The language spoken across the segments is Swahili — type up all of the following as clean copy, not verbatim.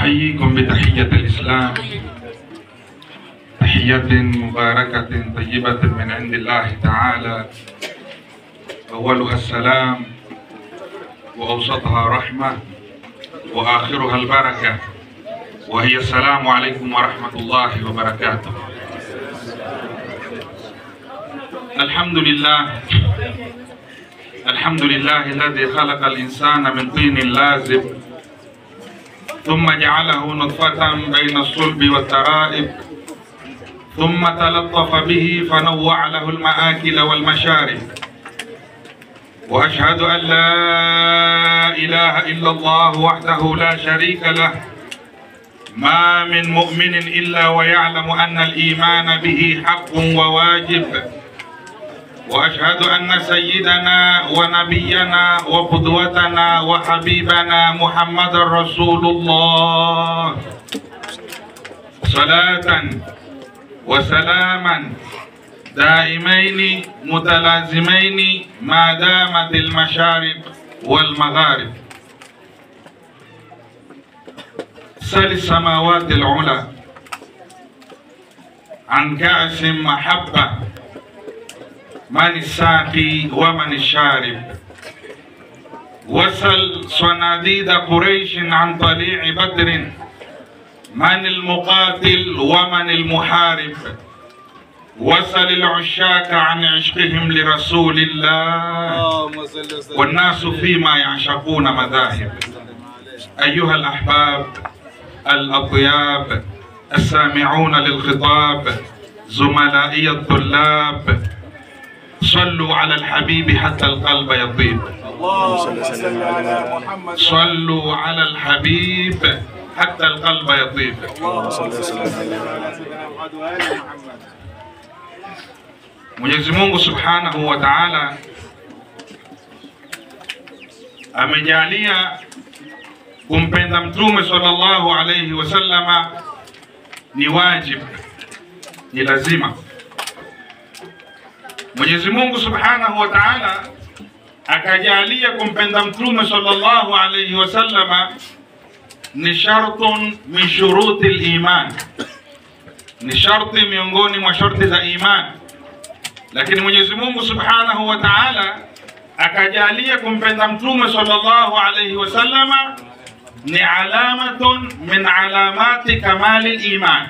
أحييكم بتحية الإسلام، تحية مباركة طيبة من عند الله تعالى، أولها السلام وأوسطها رحمة وآخرها البركة، وهي السلام عليكم ورحمة الله وبركاته. الحمد لله الذي خلق الإنسان من طين لازب ثم جعله نطفة بين الصلب والترائب ثم تلطف به فنوع له المآكل والمشارب، وأشهد أن لا إله إلا الله وحده لا شريك له، ما من مؤمن إلا ويعلم أن الإيمان به حق وواجب، وأشهد أن سيدنا ونبينا وقدوتنا وحبيبنا محمد رسول الله صلاة وسلاما دائمين متلازمين ما دامت المشارق والمغارب. سل السماوات العلى عن كأس محبة من الساقي ومن الشارب، وسل صناديد قريش عن طليع بدر من المقاتل ومن المحارب، وسل العشاق عن عشقهم لرسول الله والناس فيما يعشقون مذاهب. أيها الأحباب الأطياب السامعون للخطاب، زملائي الطلاب، صلوا على الحبيب حتى القلب يطيب. صلوا على الحبيب حتى القلب يطيب. Mwenyezi Mungu Subhanahu wa Ta'ala amejalia kumpenda Mtume sallallahu alayhi wasallama ni wajib, ni lazima. Mwenyezi Mungu Subhanahu wa Ta'ala akajalia kumpenda Mtume sallallahu alayhi wasallama ni shartun min shuruti al-iman, ni sharti miongoni mwa sharti za iman. Lakini Mwenyezi Mungu Subhanahu wa Ta'ala akajalia kumpenda Mtume sallallahu alayhi wasallama ni alamatun min alamati kamali al-iman,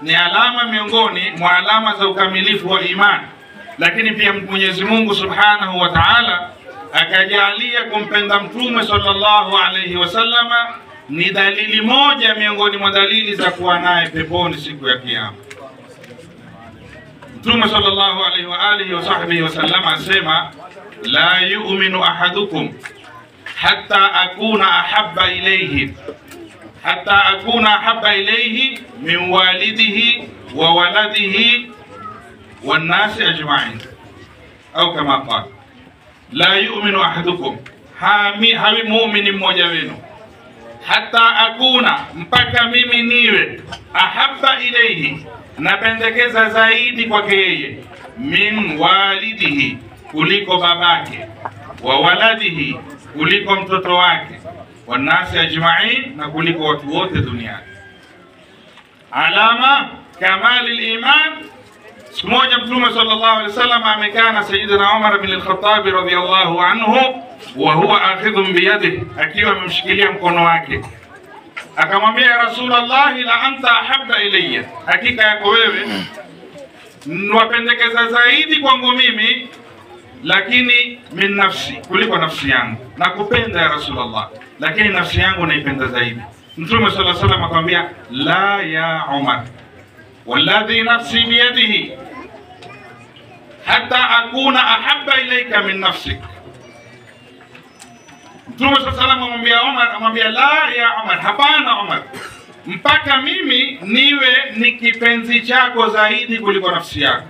ni alama miongoni mwa alama za ukamilifu wa iman. Lakini pia Mwenyezi Mungu Subhanahu wa Ta'ala akajalia kumpenda Mtume sallallahu alayhi wasallama ni dalili moja miongoni mwa dalili za kuwa naye peponi siku ya Kiyama. Mtume sallallahu alayhi wa alihi wa sahbihi wasallama asema, la yu'minu ahadukum hatta akuna ahabba ilayhi min walidihi wa waladihi wan nasi ajma'in, au kama qala, la yu'minu ahadukum, hawi muumini mmoja wenu, hatta akuna, mpaka mimi niwe, ahabba ilayhi, napendekeza zaidi kwake yeye, min walidihi, kuliko babake, wa waladihi, kuliko mtoto wake, wan nasi ajma'in, na kuliko watu wote duniani. Alama kamali al-iman. Siku moja Mtume sallallahu alaihi wasallam amekaa na Sayyidina Umar bin al-Khattab radhiyallahu anhu, wa huwa akhidhun biyadihi, akiwa amemshikilia mkono wake. Akamwambia, ya Rasulullah, la anta ahabba ilayya, hakika yako wewe nwapendekeza zaidi kwangu mimi, lakini min nafsi, kuliko nafsi yangu. Nakupenda ya Rasulullah, lakini nafsi yangu naipenda zaidi. Mtume sallallahu alaihi wasallam akamwambia, la ya Umar, walladhi nafsi biyadihi hatta akuna ahabba ilayka min nafsik. Mtume sallallahu alayhi wasallam amwambia Umar, amwambia, la ya Umar, hapana Umar, mpaka mimi niwe ni kipenzi chako zaidi kuliko nafsi yako.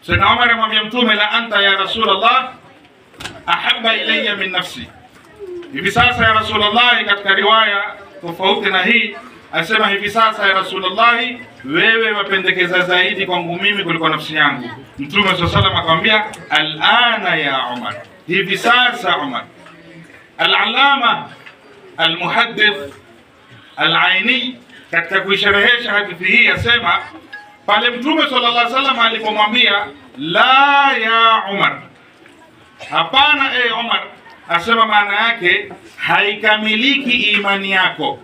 Sayyidina Umar amwambia Mtume, la anta ya Rasulullah ahabba ilayya min nafsi. Hivi sasa ya Rasulullah, katika riwaya tofauti na hii asema, hivi sasa ya Rasulullah, wewe wapendekeza zaidi kwangu mimi kuliko nafsi yangu. Mtume sallallahu alayhi wasallam akamwambia, al'ana ya Umar, hivi sasa Umar. Al-Allama al-Muhaddith al-Aini katika kuisherehesha hadithi hii yasema pale Mtume sallallahu alaihi wasallam alipomwambia la ya Umar, hapana Umar, asema maana yake haikamiliki imani yako.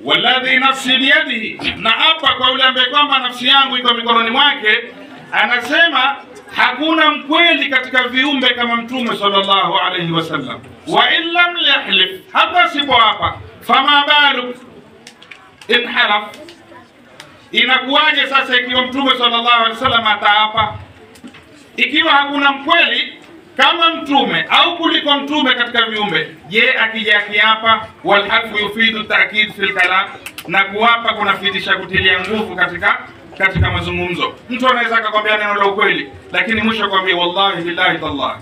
Walladhi nafsi biyadihi, na hapa kwa yule ambaye kwamba nafsi yangu iko mikononi mwake, anasema hakuna mkweli katika viumbe kama Mtume sallallahu alaihi wasallam. Wa illam yahlif, hata sipo hapa, fama balu in halaf, inakuwaje sasa ikiwa Mtume sallallahu alaihi wasallam ataapa? Ikiwa hakuna mkweli kama Mtume au kuliko Mtume katika viumbe, je, akija akiapa? Wal halfu yufidu ta'kid fil kalam, na kuapa kunafidisha kutilia nguvu katika mazungumzo. Mtu anaweza akakwambia neno la ukweli lakini mwisho akwambia wallahi billahi tallahi,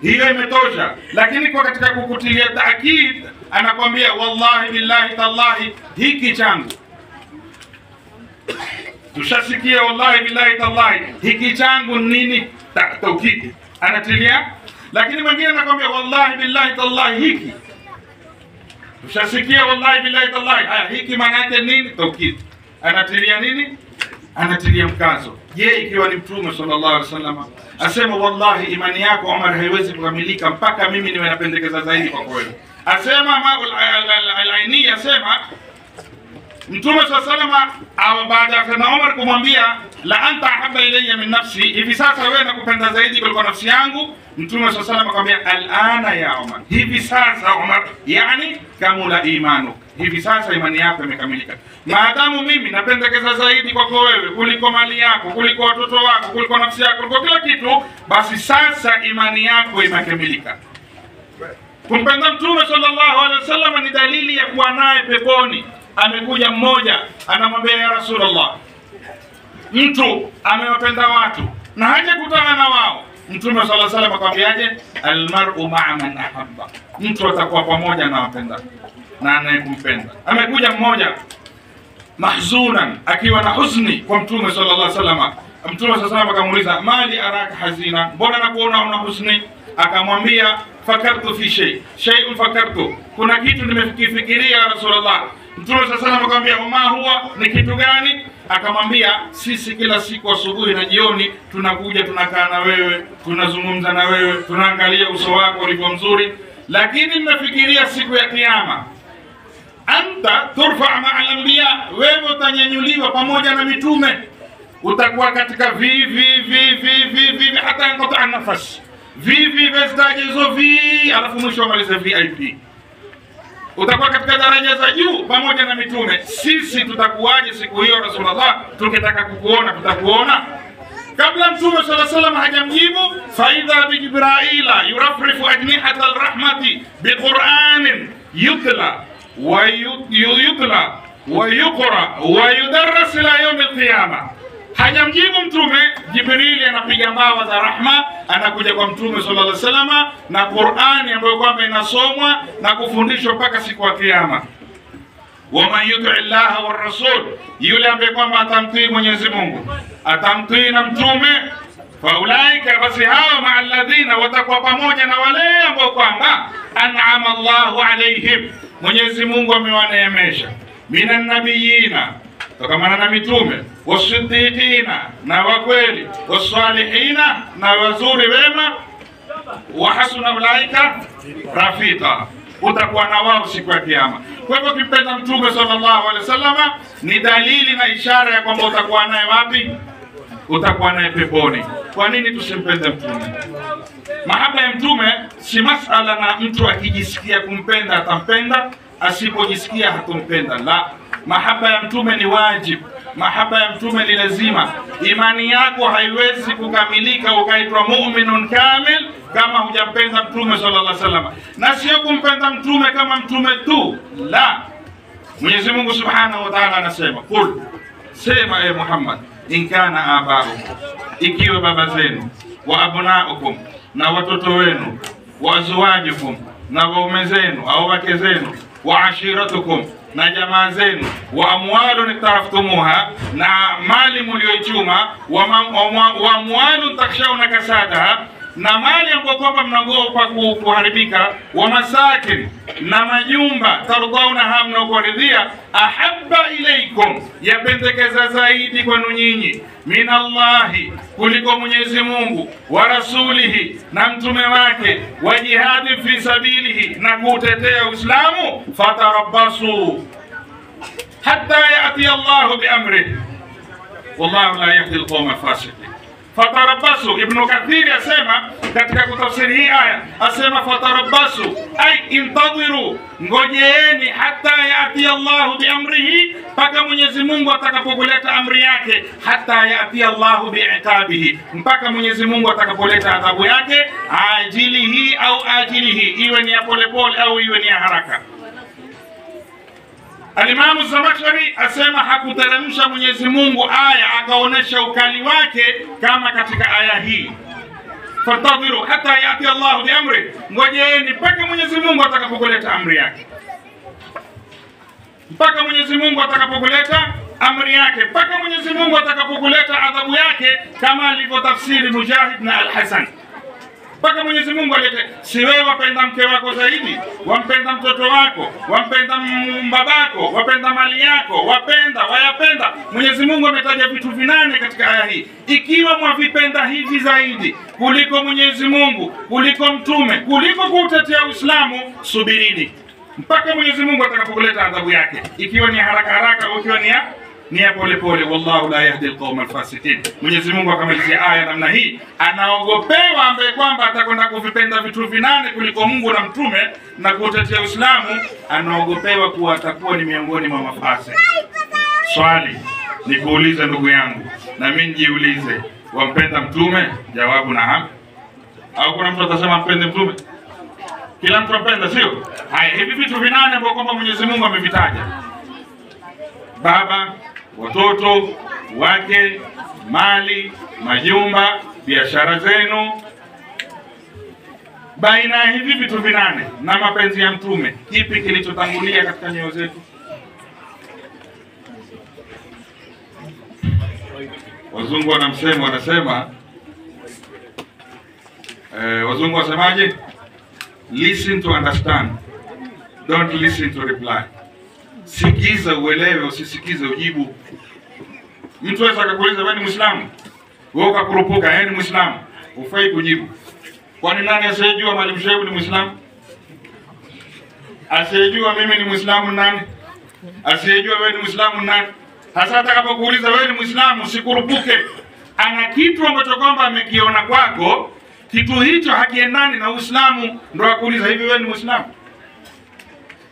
hiyo imetosha. Lakini kwa katika kukutilia ta'kid anakwambia wallahi billahi tallahi, hiki changu. Tushasikia wallahi billahi tallahi, hiki changu nini? Taukid anatilia. Lakini mwingine anakwambia wallahi billahi tallahi, hiki. Tushasikia wallahi billahi tallahi, haya hiki maana yake nini? Taukid anatilia nini? Anatilia mkazo. Je, ikiwa ni Mtume sallallahu alaihi wasallam asema wallahi imani yako Umar haiwezi kukamilika mpaka mimi niwe napendekeza zaidi kwa kweli. Asema al-Aini asema Mtume sallallahu alaihi wasallam baada ya Umar kumwambia la anta habba ilayya min nafsi, hivi sasa wewe nakupenda zaidi kuliko nafsi yangu. Mtume sallallahu alaihi wasallam akamwambia al-ana ya Umar, hivi sasa Umar, yani kamula imanu, hivi sasa imani yako imekamilika. Maadamu mimi napendekeza zaidi kwako wewe kuliko mali yako, kuliko watoto wako, kuliko nafsi yako, kuliko kila kitu, basi sasa imani yako imekamilika. Kumpenda Mtume sallallahu alaihi wasallam ni dalili ya kuwa naye peponi. Amekuja mmoja anamwambia ya Rasulullah, mtu amewapenda watu na hajakutana na wao. Mtume sallallahu alaihi wasallam akamwambiaje? Almar'u ma'a man ahabba, mtu atakuwa pamoja na wapenda na anayekumpenda. Amekuja mmoja mahzunan, akiwa na huzuni kwa Mtume sallallahu alaihi wasallam. Mtume sallallahu alaihi wasallam akamuuliza mali araka hazina, mbona nakuona una huzuni? Akamwambia fakartu fi shay'un fakartu, kuna kitu nimefikiria ya Rasulullah. Mtume sallallahu alaihi wasallam akamwambia ma huwa, ni kitu gani? Akamwambia sisi kila siku asubuhi na jioni tunakuja tunakaa na wewe, tunazungumza na wewe, tunaangalia uso wako ulivyo mzuri, lakini nimefikiria siku ya kiyama anta turfa ma'a al-anbiya, wewe utanyanyuliwa pamoja na mitume, utakuwa katika vi hata yanqata nafasi vestajizo alafu mwisho maliza VIP. Utakuwa katika daraja za juu pamoja na mitume. Sisi tutakuwaje siku hiyo Rasulullah? Tukitaka kukuona tutakuona. Kabla Mtume sallallahu alaihi wasallam hajamjibu, faidha bi Jibraila yurafrifu ajnihata alrahmati biqur'anin yutla wa yutla wa yuqra wa yudarras ila yawm alqiyama. Hajamjibu Mtume, Jibrili anapiga mbawa za rahma, anakuja kwa Mtume sallallahu alaihi wasallam na Qur'ani ambayo kwamba inasomwa na kufundishwa mpaka siku ya kiyama. Wa man yuti Allah wa rasul, yule ambaye kwamba atamtii Mwenyezi Mungu, atamtii na Mtume, faulaika, basi hao ma alladhina, watakuwa pamoja na wale ambao kwamba an'ama Allahu alaihim, Mwenyezi Mungu amewaneemesha, minan nabiyina, tokamana na mitume, wasiddiqina, na wakweli, wasalihina, na wazuri wema, wa hasuna ulaika rafika, utakuwa na wao siku ya kiyama. Kwa hivyo kimpenda Mtume sallallahu alaihi wasallam ni dalili na ishara ya kwamba utakuwa naye wapi? Utakuwa naye peponi. Kwa nini tusimpende Mtume? Mahaba ya Mtume si masala na mtu akijisikia kumpenda atampenda, asipojisikia hatompenda. La, mahaba ya Mtume ni wajibu, mahaba ya Mtume ni lazima. Imani yako haiwezi kukamilika ukaitwa mu'minun kamil kama hujampenda Mtume sallallahu alaihi wasallam. Na sio kumpenda Mtume kama Mtume tu, la. Mwenyezi Mungu Subhanahu wa Ta'ala anasema, qul, sema e Muhammad, in kana abaukum, ikiwa baba zenu, wa abnaukum, na watoto wenu, wa azwajukum, na waume zenu au wake zenu, wa ashiratukum, na jamaa zenu, wa amwalun iktaraftumuha, na mali mlioichuma, wa amwalun takshawna kasadaha, na mali ambayo kwamba mnaogopa kuharibika, wa masakin, na majumba, tardhauna hamna kuridhia, ahabba ilaikum, yapendekeza zaidi kwenu nyinyi, minallahi, kuliko Mwenyezi Mungu, wa rasulihi, na mtume wake, wa jihadi fi sabilihi, na kutetea Uislamu, fatarabbasu hatta yati Allahu biamrihi wallahu la yahdi alqawma alfasiqin. Fatarabbasu, Ibn Kathir asema katika kutafsiri hii aya, asema fatarabbasu ay intadhiru, ngojeeni, hatta yati Allahu biamrihi, mpaka Mwenyezi Mungu atakapokuleta amri yake, hatta yati Allahu biiqabihi, mpaka Mwenyezi Mungu atakapoleta adhabu yake, ajilihi au ajilihi, iwe ni ya polepole au iwe ni ya haraka. Al-Imam Zamakhshari asema hakuteremsha Mwenyezi Mungu aya akaonesha ukali wake kama katika aya hii. Fatadhiru hata yati Allahu bi amri, ngojeeni mpaka Mwenyezi Mungu atakapokuleta amri yake, mpaka Mwenyezi Mungu atakapokuleta amri yake, mpaka Mwenyezi Mungu atakapokuleta adhabu yake, kama alivyotafsiri Mujahid na Al-Hasan. Mpaka Mwenyezi Mungu alete. Si wewe wapenda mke wako zaidi, wampenda mtoto wako, wampenda babako, wapenda mali yako, wayapenda. Mwenyezi Mungu ametaja vitu 8 katika aya hii. Ikiwa mwavipenda hivi zaidi kuliko Mwenyezi Mungu, kuliko mtume, kuliko kutetea Uislamu, subirini mpaka Mwenyezi Mungu atakapokuleta adhabu yake, ikiwa ni haraka haraka au ikiwa ni ya pole pole. Wallahu la yahdi alqawma alfasiqin. Mwenyezi Mungu akamalizia aya namna hii, anaogopewa ambaye kwamba atakwenda kuvipenda vitu 8 kuliko Mungu na mtume na kutetea Uislamu, anaogopewa kuwa atakuwa ni miongoni mwa mafasi. Swali nikuulize ndugu yangu, na mimi nijiulize, wampenda mtume? Jawabu naam. Au kuna mtu atasema mpende mtume? Kila mtu ampenda, sio? Haya, hivi vitu 8 ambavyo kwamba Mwenyezi Mungu amevitaja: baba, watoto, wake, mali, majumba, biashara zenu. Baina ya hivi vitu 8 na mapenzi ya mtume, kipi kilichotangulia katika nyoyo zetu? Wazungu wanasema wazungu wasemaje? Listen to understand, don't listen to reply. Sikiza uelewe, usisikize ujibu. Mtu aweza akakuuliza wewe ni Muislamu, wewe ukakurupuka yeye ni Muislamu, ufai kujibu. Kwani nani asiyejua Mwalimu Shehu ni Muislamu? Asiyejua mimi ni Muislamu nani? Asiyejua wewe ni Muislamu nani? Hasa atakapokuuliza wewe ni Muislamu, usikurupuke. Ana kitu ambacho kwamba amekiona kwako, kitu hicho hakiendani na Uislamu, ndio akuuliza hivi wewe ni Muislamu.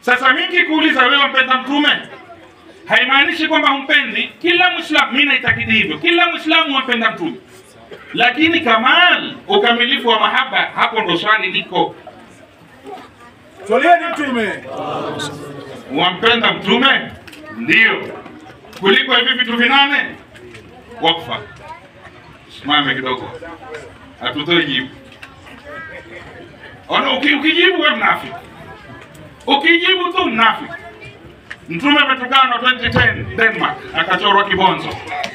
Sasa mimi kuuliza wewe mpenda mtume, haimaanishi kwamba humpendi. Kila Muislamu, mimi naitakidi hivyo, kila Muislamu mpenda mtume. Lakini kamal, ukamilifu wa mahaba, hapo ndo swali liko. Swalieni mtume. Wampenda mtume? Ndio. Kuliko hivi vitu 8? Wakfa. Simame kidogo. Hatutoi jibu. Ona ukijibu wewe mnafiki. Ukijibu tu mnafiki. Mtume ametukana 2010 Denmark, akachorwa kibonzo.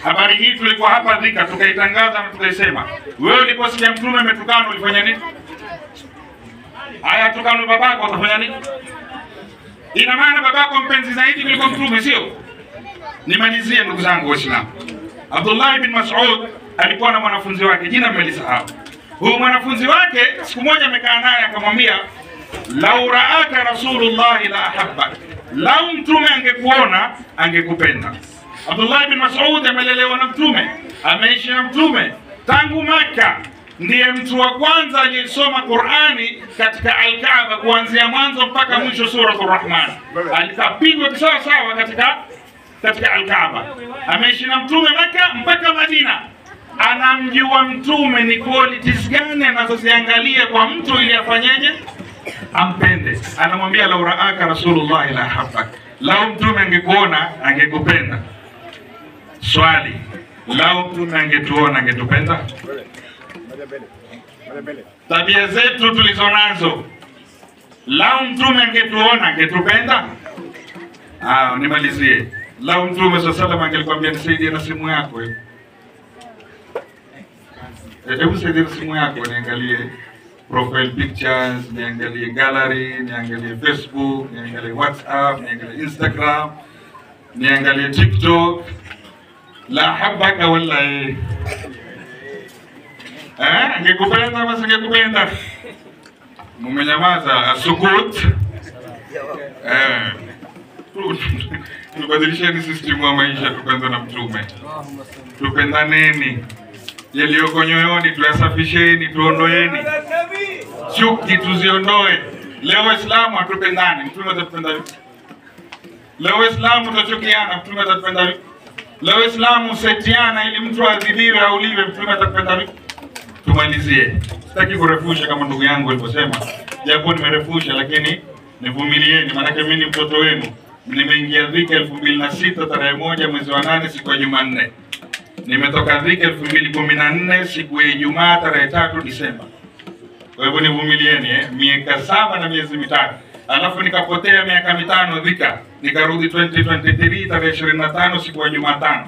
Habari hii tulikuwa hapa Dhika tukaitangaza na tukaisema. Wewe uliposikia mtume ametukana ulifanya nini? Haya, tukana babako utafanya nini? Ina maana babako mpenzi zaidi kuliko mtume, sio? Nimalizie ndugu zangu Waislamu. Abdullah ibn Mas'ud alikuwa na mwanafunzi wake, jina mmelisahau. Huyu mwanafunzi wake siku moja amekaa naye akamwambia, lau raaka Rasulullah la ahabba, lau mtume angekuona angekupenda. Abdullah ibn Mas'ud amelelewa na mtume, ameishi na mtume tangu Makka. Ndiye mtu wa kwanza aliyesoma Qur'ani katika Al-Kaaba kuanzia mwanzo mpaka mwisho suratul Rahman. Alikapigwa sawa sawa katika Al-Kaaba. Ameishi na mtume Makka mpaka Madina. Anamjua mtume ni qualities gani anazoziangalia kwa mtu ili afanyeje? Ampende. Anamwambia lau raaka Rasulullah la habbak, lau mtume angekuona angekupenda. Swali, lau mtume angetuona angetupenda? Tabia zetu tulizonazo, lau mtume angetuona angetupenda? Nimalizie. Lau mtume sallallahu alaihi wasallam angelikwambia nisaidie na simu yako hiyo, Hebu saidia simu yako niangalie profile pictures, niangalie gallery, niangalie Facebook, niangalie WhatsApp, niangalie Instagram, niangalie TikTok. La habaka wallahi. Angekupenda basi angekupenda. Mumenyamaza asukut. Tubadilisheni system ya maisha, tupende na Mtume. Tupendaneni. Yaliyoko nyoyoni tuyasafisheni, tuondoeni. Chuki tuziondoe. Leo Waislamu hatupendani, Mtume atatupenda vipi? Leo Waislamu tutachukiana, Mtume atatupenda vipi? Leo Waislamu setiana ili mtu adhibiwe au liwe, Mtume atatupenda vipi? Tumalizie. Sitaki kurefusha kama ndugu yangu alivyosema. Japo nimerefusha lakini nivumilieni, maana mimi ni mtoto wenu. Nimeingia Dhika 2006 tarehe 1 mwezi wa 8 siku ya Jumanne. Nimetoka Dhika 2014 siku ya Ijumaa tarehe 3 Disemba. Kwa hivyo nivumilieni miaka 7 na miezi mitatu. Alafu nikapotea miaka 5 Dhika. Nikarudi 2023 tarehe 25 siku ya Jumatano.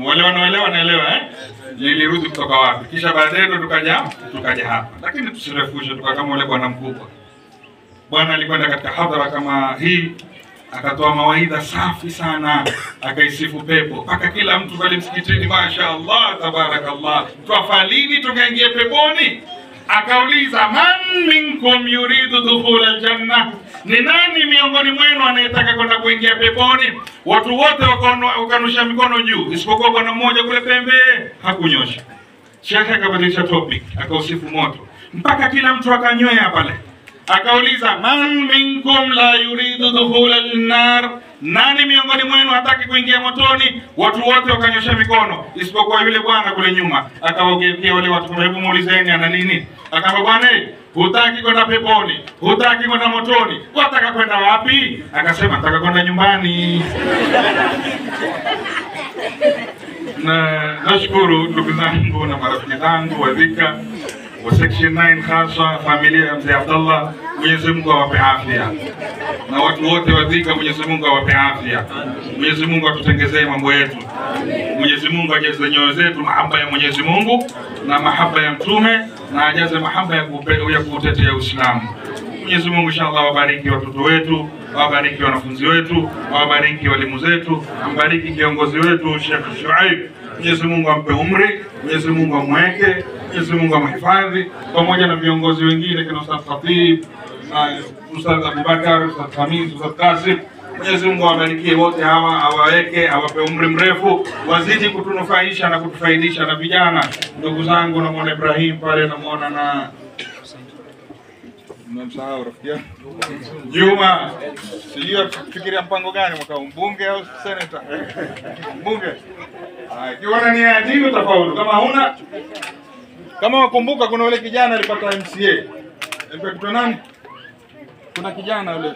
Wale wanaoelewa naelewa nilirudi kutoka wapi. Kisha baadaye tukaja hapa. Lakini tusirefushe kama yule bwana mkubwa. Bwana alikwenda katika hadhara kama hii, akatoa mawaidha safi sana, akaisifu pepo. Mpaka kila mtu pale msikitini, mashaallah, tabarakallah, twafalini tukaingia peponi. Akauliza, man minkum yuridu dukhul aljanna, ni nani miongoni mwenu anayetaka kwenda kuingia peponi? Watu wote wakanusha mikono juu, isipokuwa bwana mmoja kule pembe hakunyosha. Shekhe akabadilisha topic, akausifu moto, mpaka kila mtu akanywea pale. Akauliza, man minkum la yuridu dukhul al-nar, nani miongoni mwenu hataki kuingia motoni? Watu wote wakanyosha mikono isipokuwa yule bwana kule nyuma. Akawageukia wale watu, hebu muulizeni ana nini? Akamwambia, bwana hutaki kwenda peponi, hutaki kwenda motoni, wataka kwenda wapi? Akasema, nataka kwenda nyumbani. Na nashukuru ndugu zangu na marafiki zangu wa Dhika wa section 9 hasa familia ya Mzee Abdallah, Mwenyezi Mungu awape afya. Na watu wote wa Dhika, Mwenyezi Mungu awape afya. Mwenyezi Mungu atutengezee mambo yetu. Mwenyezi Mungu ajaze nyoyo zetu mahaba ya Mwenyezi Mungu na mahaba ya Mtume, na ajaze mahaba ya kutetea Uislamu. Mwenyezi Mungu inshallah wabariki watoto wetu, wabariki wanafunzi wetu, wabariki walimu zetu, wabariki kiongozi wetu Sheikh Shuaib. Mwenyezi Mungu ampe umri, Mwenyezi Mungu amweke, Mwenyezi Mungu amhifadhi, pamoja na viongozi wengine kama Ustadh Khatib, Ustadh Abubakar, Ustadh Khamis, Ustadh Kasim. Mwenyezi Mungu awabarikie wote hawa, awaweke, awape umri mrefu, wazidi kutunufaisha na kutufaidisha na vijana. Ndugu zangu, namuona Ibrahim pale, namuona na msahau rafiki yangu Juma. Sijui fikiria mpango gani mwaka, mbunge au senator? Mbunge. Kiona ni adimu utafaulu. Kama huna, kama wakumbuka kuna yule kijana alipata MCA. Alipata nani? Kuna kijana yule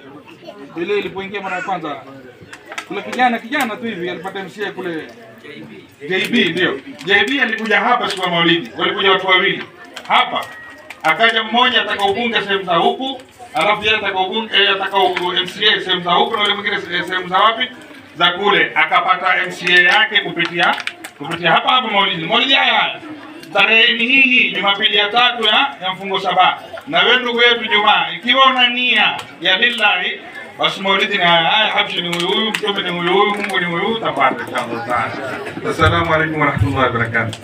ile ilipoingia mara ya kwanza. Kuna kijana tu hivi alipata MCA kule JB, ndio. JB alikuja hapa siku ya Maulidi. Walikuja watu wawili. Hapa akaja mmoja ataka ubunge sehemu za huku, alafu yeye ataka ubunge ataka MCA sehemu za huku, na yule mwingine sehemu za wapi? Za kule. Akapata MCA yake kupitia hapa Maulidi. Maulidi haya tarehe hii Jumapili ya 3 ya mfungo 7. Na wewe ndugu yetu Juma, ikiwa una nia ya lillahi, basi Maulidi ni haya, habshi ni huyu, Mtume ni huyu, Mungu ni huyu, tapata inshallah. Assalamu alaykum wa rahmatullahi wa barakatuh.